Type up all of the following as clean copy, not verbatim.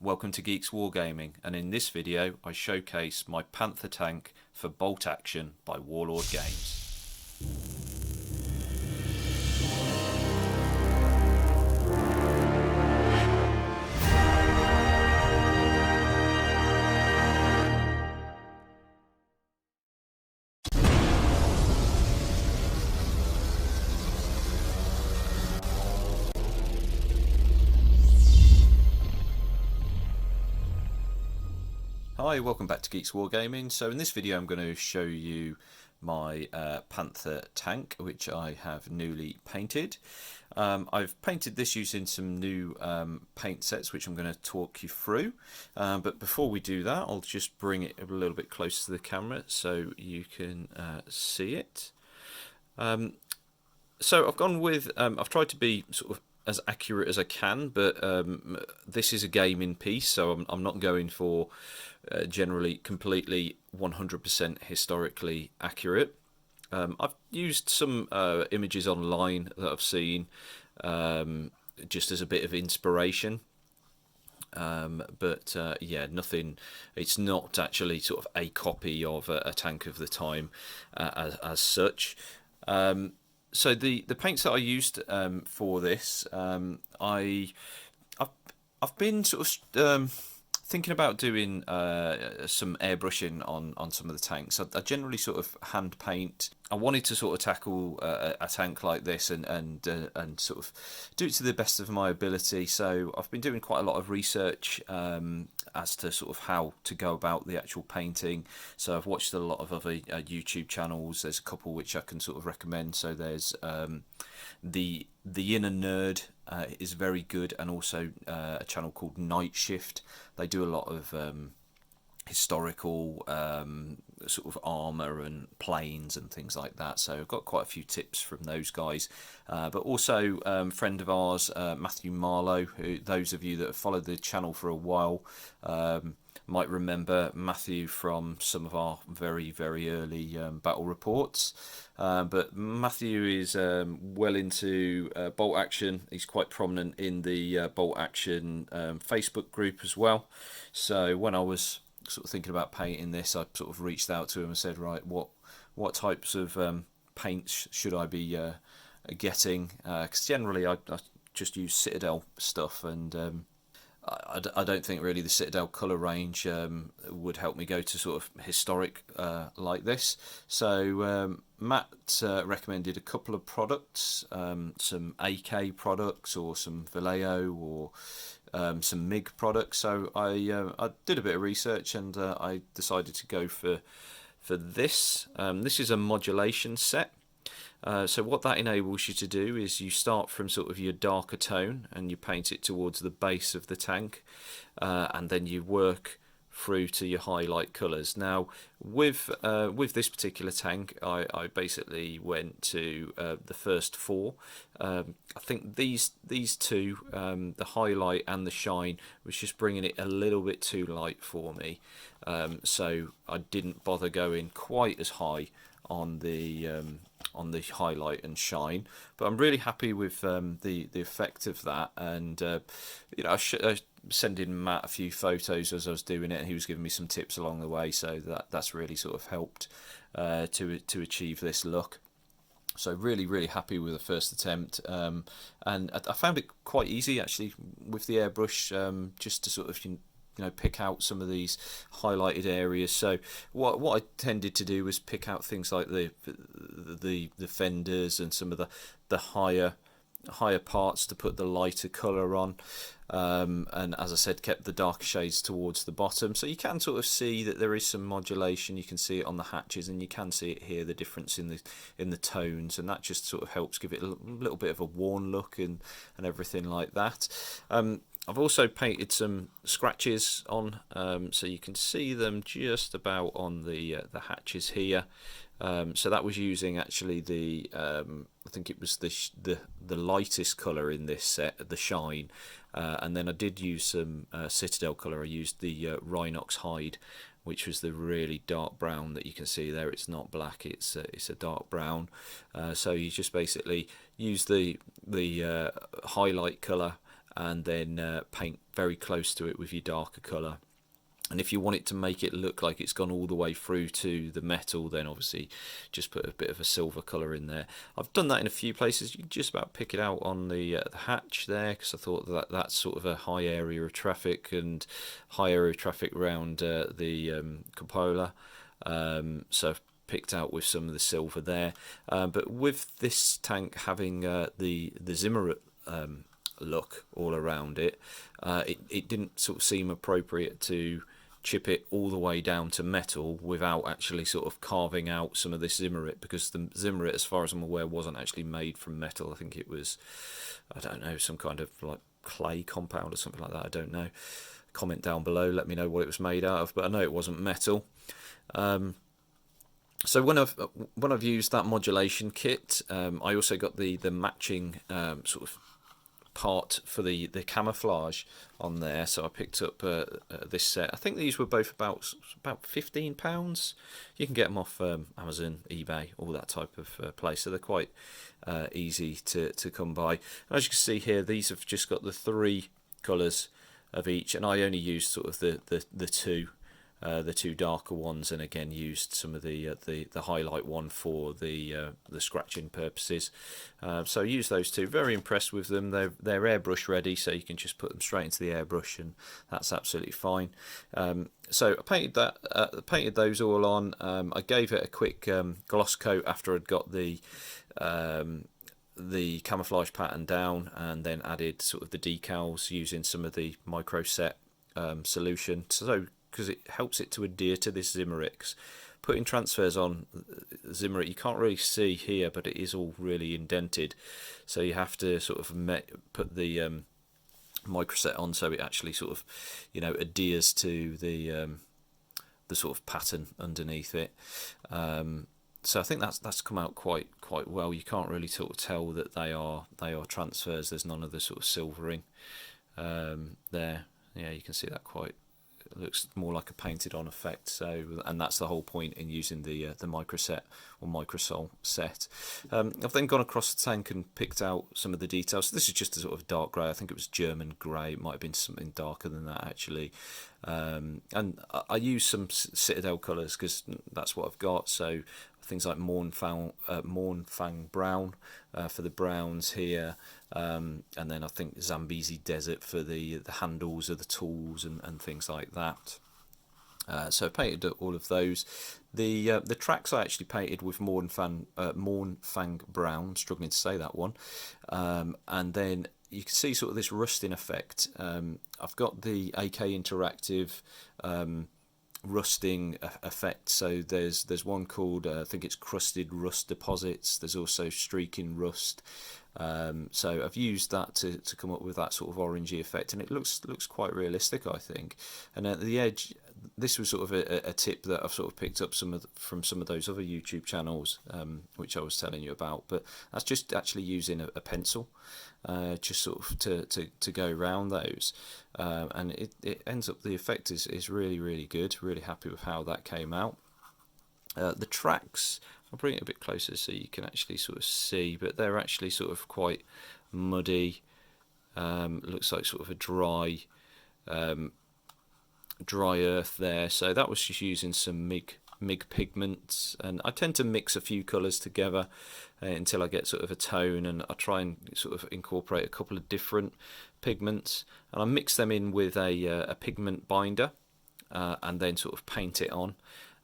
welcome to Geeks Wargaming, and in this video I showcase my Panther Tank for bolt action by Warlord Games. Hi, welcome back to Geeks Wargaming. So in this video I'm going to show you my Panther Tank, which I have newly painted. I've painted this using some new paint sets, which I'm going to talk you through. But before we do that, I'll just bring it a little bit closer to the camera so you can see it. So I've gone with, I've tried to be sort of as accurate as I can, but this is a gaming piece, so I'm not going for generally completely 100% historically accurate. I've used some images online that I've seen just as a bit of inspiration, but yeah, nothing. It's not actually sort of a copy of a tank of the time as such. So the paints that I used for this, I've been sort of thinking about doing some airbrushing on some of the tanks. I generally sort of hand paint. I wanted to sort of tackle a tank like this and sort of do it to the best of my ability. So I've been doing quite a lot of research as to sort of how to go about the actual painting. So I've watched a lot of other YouTube channels. There's a couple which I can sort of recommend. So there's the Inner Nerd is very good, and also a channel called Night Shift. They do a lot of historical sort of armor and planes and things like that, so I've got quite a few tips from those guys, but also friend of ours, Matthew Marlowe, who those of you that have followed the channel for a while might remember Matthew from some of our very early battle reports. But Matthew is well into bolt action. He's quite prominent in the bolt action Facebook group as well. So when I was sort of thinking about painting this, I sort of reached out to him and said, right, what types of paints should I be getting? Because generally I just use Citadel stuff, and I don't think really the Citadel colour range would help me go to sort of historic like this. So Matt recommended a couple of products, some AK products or some Vallejo or some MIG products. So I did a bit of research, and I decided to go for this. This is a modulation set. So what that enables you to do is you start from sort of your darker tone and you paint it towards the base of the tank, and then you work through to your highlight colours. Now with this particular tank, I basically went to the first four. I think these two, the highlight and the shine, was just bringing it a little bit too light for me, so I didn't bother going quite as high on the highlight and shine, but I'm really happy with the effect of that. And you know, I sending Matt a few photos as I was doing it, and he was giving me some tips along the way, so that's really sort of helped to achieve this look. So really happy with the first attempt, and I found it quite easy actually with the airbrush, just to sort of pick out some of these highlighted areas. So what I tended to do was pick out things like the fenders and some of the higher parts to put the lighter colour on, and as I said, kept the darker shades towards the bottom, so you can sort of see that there is some modulation. You can see it on the hatches, and you can see it here, the difference in the tones, and that just sort of helps give it a little bit of a worn look and everything like that. I've also painted some scratches on, so you can see them just about on the hatches here. So that was using actually the I think it was the lightest colour in this set, the shine, and then I did use some Citadel colour. I used the Rhinox hide, which was the really dark brown that you can see there. It's not black, it's a dark brown. So you just basically use the highlight colour and then paint very close to it with your darker colour. And if you want it to make it look like it's gone all the way through to the metal, then obviously just put a bit of a silver colour in there. I've done that in a few places. You can just about pick it out on the hatch there, because I thought that that's sort of a high area of traffic, and high area of traffic around the cupola. So I've picked out with some of the silver there. But with this tank having the Zimmerit look all around it, it didn't sort of seem appropriate to chip it all the way down to metal without actually sort of carving out some of this Zimmerit, because the Zimmerit, as far as I'm aware, wasn't actually made from metal. I think it was, I don't know, some kind of like clay compound or something like that. I don't know. Comment down below, let me know what it was made out of, but I know it wasn't metal. So when I've used that modulation kit, I also got the matching sort of part for the camouflage on there. So I picked up this set. I think these were both about £15. You can get them off Amazon, eBay, all that type of place. So they're quite easy to come by. And as you can see here, these have just got the 3 colours of each, and I only used sort of the two darker ones, and again used some of the highlight one for the scratching purposes. So use those two. Very impressed with them. They're airbrush ready, so you can just put them straight into the airbrush, and that's absolutely fine. So I painted those all on. I gave it a quick gloss coat after I'd got the camouflage pattern down, and then added sort of the decals using some of the micro set solution. So because it helps it to adhere to this Zimmerit. Putting transfers on Zimmerit, you can't really see here, but it is all really indented, so you have to sort of put the microset on so it actually sort of, you know, adheres to the sort of pattern underneath it. So I think that's come out quite well. You can't really sort of tell that they are transfers. There's none of the sort of silvering there. Yeah, you can see that quite. It looks more like a painted on effect. So, and that's the whole point in using the microset or microsol set. I've then gone across the tank and picked out some of the details. So this is just a sort of dark grey. I think it was German grey. It might have been something darker than that actually. And I use some Citadel colours because that's what I've got. So things like Mornfang brown for the browns here, and then I think Zambezi Desert for the handles of the tools and things like that. So I painted all of those. The tracks I actually painted with Mornfang brown, struggling to say that one, and then you can see sort of this rusting effect. I've got the AK Interactive rusting effect. So there's one called I think it's crusted rust deposits. There's also streaking rust. So I've used that to come up with that sort of orangey effect, and it looks quite realistic, I think. And at the edge, this was sort of a tip that I've sort of picked up from some of those other YouTube channels, which I was telling you about. But that's just actually using a pencil, just sort of to go around those, and it ends up, the effect is really good. Really happy with how that came out. The tracks, I'll bring it a bit closer so you can actually sort of see, but they're actually sort of quite muddy. Looks like sort of a dry earth there. So that was just using some MIG pigments, and I tend to mix a few colours together until I get sort of a tone, and I try and sort of incorporate a couple of different pigments, and I mix them in with a pigment binder, and then sort of paint it on,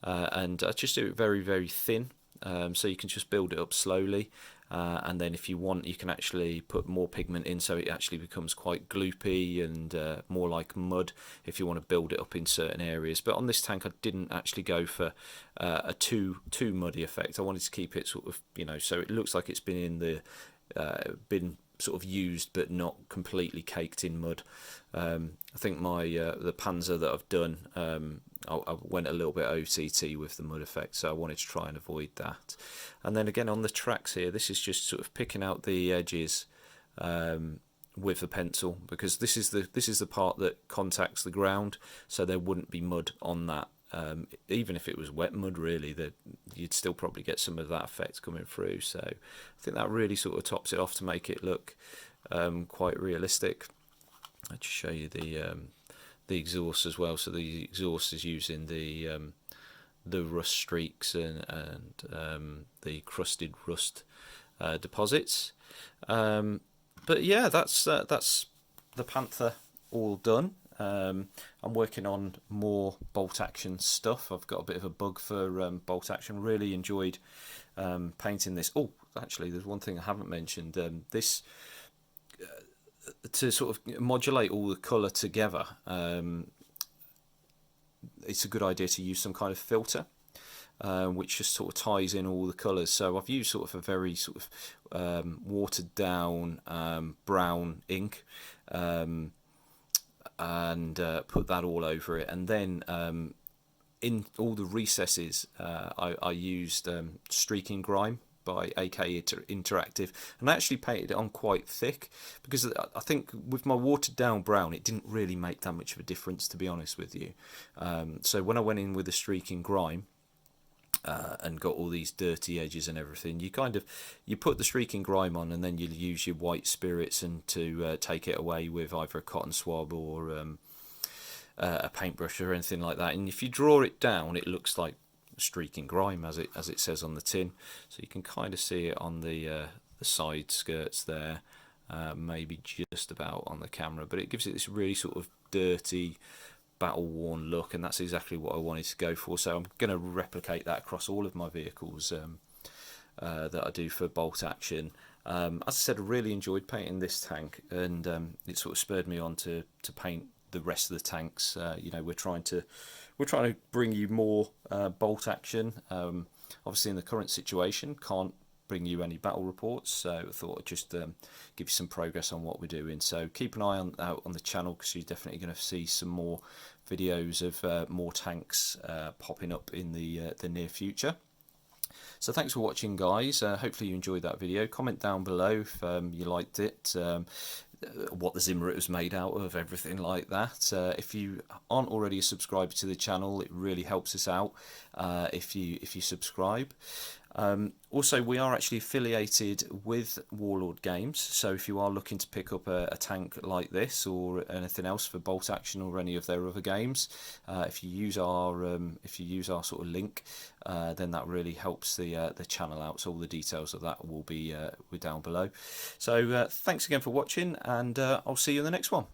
and I just do it very thin, so you can just build it up slowly. And then if you want, you can actually put more pigment in so it actually becomes quite gloopy and more like mud if you want to build it up in certain areas. But on this tank I didn't actually go for a too muddy effect. I wanted to keep it sort of, you know, so it looks like it's been in the been sort of used but not completely caked in mud. I think my the Panzer that I've done, I went a little bit OTT with the mud effect, so I wanted to try and avoid that. And then again on the tracks here, this is just sort of picking out the edges with the pencil, because this is the part that contacts the ground, so there wouldn't be mud on that. Even if it was wet mud, really, that you'd still probably get some of that effect coming through. So I think that really sort of tops it off to make it look quite realistic. I'll just show you the exhaust as well. So the exhaust is using the rust streaks and the crusted rust deposits. But yeah, that's the Panther all done. I'm working on more bolt action stuff. I've got a bit of a bug for bolt action. Really enjoyed painting this. Oh, actually, there's one thing I haven't mentioned. This to sort of modulate all the colour together. It's a good idea to use some kind of filter. Which just sort of ties in all the colours. So I've used sort of a very sort of watered down brown ink, and put that all over it, and then in all the recesses I used Streaking Grime by AK Interactive, and I actually painted it on quite thick because I think with my watered down brown it didn't really make that much of a difference, to be honest with you. So when I went in with the Streaking Grime and got all these dirty edges and everything, you put the Streaking Grime on, and then you use your white spirits and to take it away with either a cotton swab or a paintbrush or anything like that. And if you draw it down, it looks like Streaking Grime as it says on the tin. So you can kind of see it on the side skirts there, maybe just about on the camera, but it gives it this really sort of dirty, battle-worn look, and that's exactly what I wanted to go for. So I'm going to replicate that across all of my vehicles that I do for bolt action. As I said, I really enjoyed painting this tank, and it sort of spurred me on to paint the rest of the tanks. We're trying to bring you more bolt action. Obviously, in the current situation, can't bring you any battle reports, so I thought I'd just give you some progress on what we're doing. So keep an eye out on the channel, because you're definitely going to see some more videos of more tanks popping up in the near future. So thanks for watching, guys. Hopefully you enjoyed that video. Comment down below if you liked it, what the Zimmerit was made out of, everything like that. If you aren't already a subscriber to the channel, it really helps us out if you subscribe. Also, we are actually affiliated with Warlord Games, so if you are looking to pick up a tank like this or anything else for bolt action or any of their other games, if you use our sort of link, then that really helps the channel out. So all the details of that will be down below. So thanks again for watching, and I'll see you in the next one.